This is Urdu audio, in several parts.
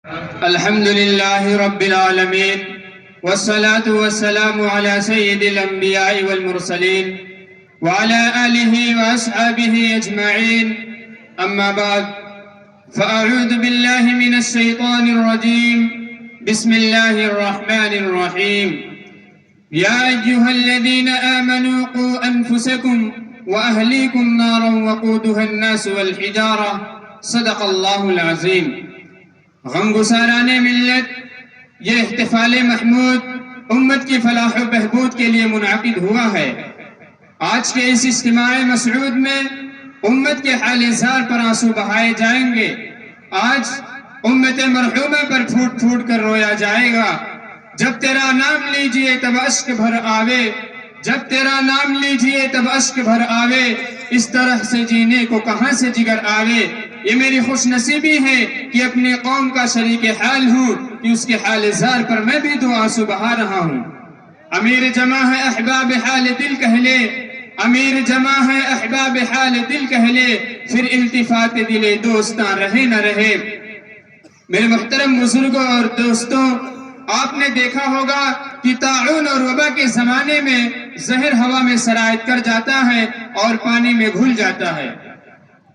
الحمد لله رب العالمين والصلاة والسلام على سيد الأنبياء والمرسلين وعلى آله وأصحابه أجمعين. أما بعد، فأعوذ بالله من الشيطان الرجيم. بسم الله الرحمن الرحيم. يا أيها الذين آمنوا قوا أنفسكم وأهليكم نارا وقودها الناس والحجارة. صدق الله العظيم. غم گساران ملت، یہ احتفال محمود امت کی فلاح و بہبود کے لیے منعقد ہوا ہے. آج کے اس اجتماع مسعود میں امت کے حال زار پر آنسو بہائے جائیں گے. آج امت مرحومہ پر پھوٹ پھوٹ کر رویا جائے گا. جب تیرا نام لیجئے تب اشک بھر آوے، جب تیرا نام لیجئے تب اشک بھر آوے، اس طرح سے جینے کو کہاں سے جگر آوے. یہ میری خوش نصیبی ہے کہ اپنی قوم کا شریک حال ہوں، کہ اس کے حال زار پر میں بھی دو آنسو بہا رہا ہوں. امیر جمع ہے احباب حال دل کہہ لے، امیر جمع ہے احباب حال دل کہہ لے، پھر التفات دل دوستاں رہے نہ رہے. میرے محترم بزرگوں اور دوستوں، آپ نے دیکھا ہوگا کہ طاعون اور وبا کے زمانے میں زہر ہوا میں سرایت کر جاتا ہے اور پانی میں گھل جاتا ہے.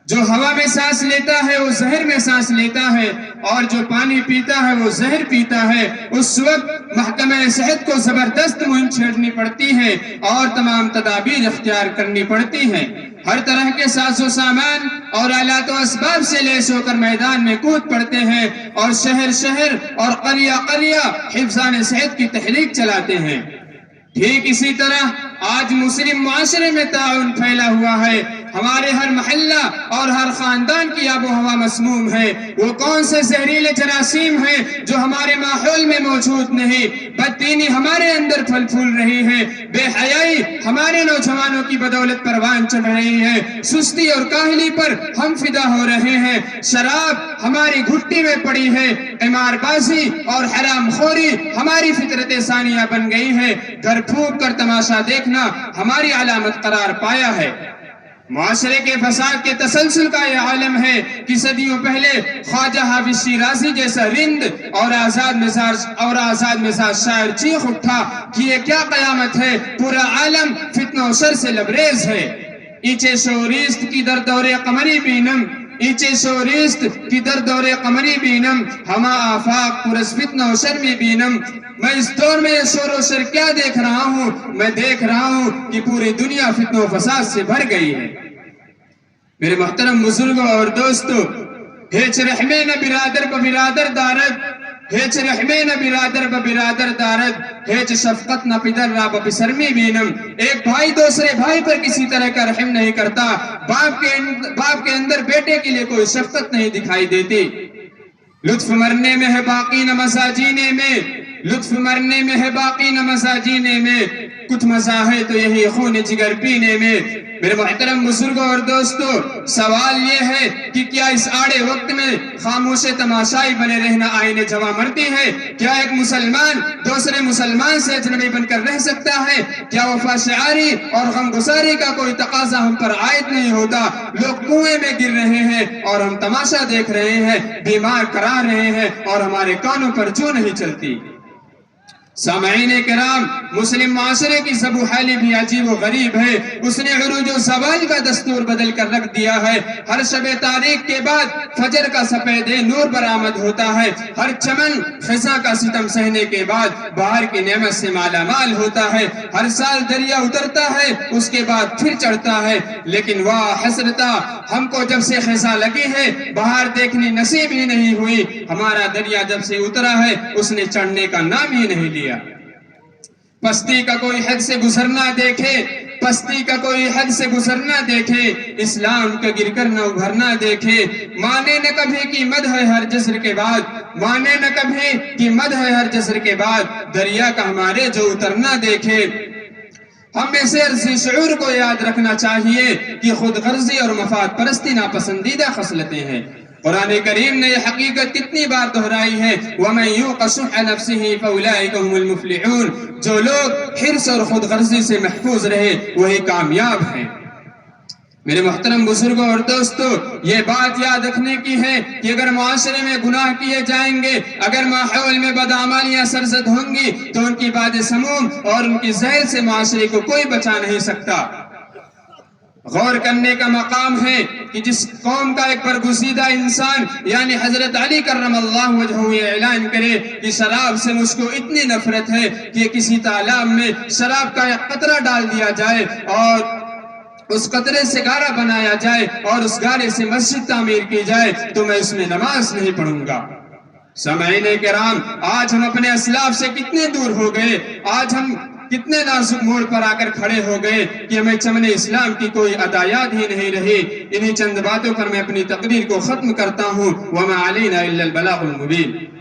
جو ہوا میں سانس لیتا ہے وہ زہر میں سانس لیتا ہے، اور جو پانی پیتا ہے وہ زہر پیتا ہے. اس وقت محکمہ صحت کو زبردست مہم چھیڑنی پڑتی ہے اور تمام تدابیر اختیار کرنی پڑتی ہیں. ہر طرح کے ساز و سامان اور آلات و اسباب سے لیس ہو کر میدان میں کود پڑتے ہیں اور شہر شہر اور قریہ قریہ حفظان صحت کی تحریک چلاتے ہیں. ٹھیک اسی طرح آج مسلم معاشرے میں تعاون پھیلا ہوا ہے. ہمارے ہر محلہ اور ہر خاندان کی آب و ہوا مسموم ہے. وہ کون سے زہریلے جراثیم ہیں جو ہمارے ماحول میں موجود نہیں؟ بددینی ہمارے اندر پھل پھول رہی ہے، بے حیائی ہمارے نوجوانوں کی بدولت پروان چڑھ رہی ہے، سستی اور کاہلی پر ہم فدا ہو رہے ہیں، شراب ہماری گھٹی میں پڑی ہے، قمار بازی اور حرام خوری ہماری فطرت ثانیہ بن گئی ہے، گھر پھونک کر تماشا دیکھنا ہماری علامت قرار پایا ہے. معاشرے کے فساد کے تسلسل کا یہ عالم ہے کہ صدیوں پہلے خواجہ حافظ شیرازی جیسا رند اور آزاد مزاج شاعر چیخ اٹھا کہ یہ کیا قیامت ہے، پورا عالم فتنہ و شر سے لبریز ہے. ایچے شوریست کی در دور قمری بینم، ایچے شوریست کی در دور قمری بینم، ہما آفاق پرس فتنہ و شر میں بینم. میں اس دور میں یہ شور و شر کیا دیکھ رہا ہوں؟ میں دیکھ رہا ہوں کہ پوری دنیا فتنہ و فساد سے بھر گئی ہے. میرے محترم بزرگوں اور دوستو، ہیچ رحمے نہ برادر ب برادر دارد، ہیچ رحمے نہ برادر ب برادر دارد، ہیچ شفقت نہ پدر را ب پسر میں بینم. ایک بھائی دوسرے بھائی پر کسی طرح کا رحم نہیں کرتا. باپ کے اندر بیٹے کے لیے کوئی شفقت نہیں دکھائی دیتی. لطف مرنے میں ہے باقی نہ مزہ جینے میں، لطف مرنے میں ہے باقی نہ مزہ جینے میں، کچھ مزہ ہے تو یہی خون جگر پینے میں. میرے محترم بزرگوں اور دوستو، سوال یہ ہے کہ کیا اس آڑے وقت میں خاموش تماشائی بنے رہنا آئین جواں مردی ہے؟ کیا ایک مسلمان دوسرے مسلمان سے اجنبی بن کر رہ سکتا ہے؟ کیا وفا شعاری اور غم گساری کا کوئی تقاضا ہم پر عائد نہیں ہوتا؟ لوگ کنویں میں گر رہے ہیں اور ہم تماشا دیکھ رہے ہیں، بیمار کرا رہے ہیں اور ہمارے کانوں پر جو نہیں چلتی. سامعین کرام، مسلم معاشرے کی زبو حالی بھی عجیب و غریب ہے. اس نے عروج و زوال کا دستور بدل کر رکھ دیا ہے. ہر شب تاریخ کے بعد فجر کا سفید نور برآمد ہوتا ہے. ہر چمن خزاں کا ستم سہنے کے بعد بہار کی نعمت سے مالا مال ہوتا ہے. ہر سال دریا اترتا ہے، اس کے بعد پھر چڑھتا ہے. لیکن واہ حسرتا، ہم کو جب سے خزاں لگی ہے بہار دیکھنی نصیب ہی نہیں ہوئی. ہمارا دریا جب سے اترا ہے اس نے چڑھنے کا نام ہی نہیں لیا. پستی کا کوئی حد سے گزرنا دیکھے، پستی کا کوئی حد سے گزرنا دیکھے، اسلام کا گر کر نہ ابھرنا دیکھے. مانے نہ کبھی کی مدح ہے ہر جسر کے بعد، مانے نہ کبھی کی مدح ہے ہر جسر کے بعد، دریا کا ہمارے جو اترنا دیکھے. ہمیں سے عرضی شعور کو یاد رکھنا چاہیے کہ خود غرضی اور مفاد پرستی ناپسندیدہ خصلتیں ہیں. قرآن کریم نے یہ حقیقت کتنی بار دہرائی ہے، وَمَنْ يُوقَ شُحَّ نَفْسِهِ فَأُولَئِكَ هُمُ الْمُفْلِحُونَ. جو لوگ حرص اور خود غرضی سے محفوظ رہے وہی کامیاب ہیں. میرے محترم بزرگوں اور دوستو، یہ بات یاد رکھنے کی ہے کہ اگر معاشرے میں گناہ کیے جائیں گے، اگر ماحول میں بدعمالیاں سرزد ہوں گی تو ان کی باد سموم اور ان کی زہر سے معاشرے کو کوئی بچا نہیں سکتا۔ غور کرنے کا مقام ہے کہ جس قوم کا ایک برگزیدہ انسان یعنی حضرت علی کرم اللہ وجہہ یہ اعلان کرے کہ شراب سے مجھ کو اتنی نفرت ہے کہ کسی تالاب میں شراب کا ایک قطرہ ڈال دیا جائے اور اس قطرے سے گارا بنایا جائے اور اس گارے سے مسجد تعمیر کی جائے تو میں اس میں نماز نہیں پڑھوں گا۔ سامعین کرام، آج ہم اپنے اسلاف سے کتنے دور ہو گئے، آج ہم کتنے نازک موڑ پر آ کر کھڑے ہو گئے کہ ہمیں چمن اسلام کی کوئی ادایات ہی نہیں رہی۔ انہی چند باتوں پر میں اپنی تقریر کو ختم کرتا ہوں۔ وَمَا عَلَيْنَا إِلَّا الْبَلَاغُ الْمُبِينُ۔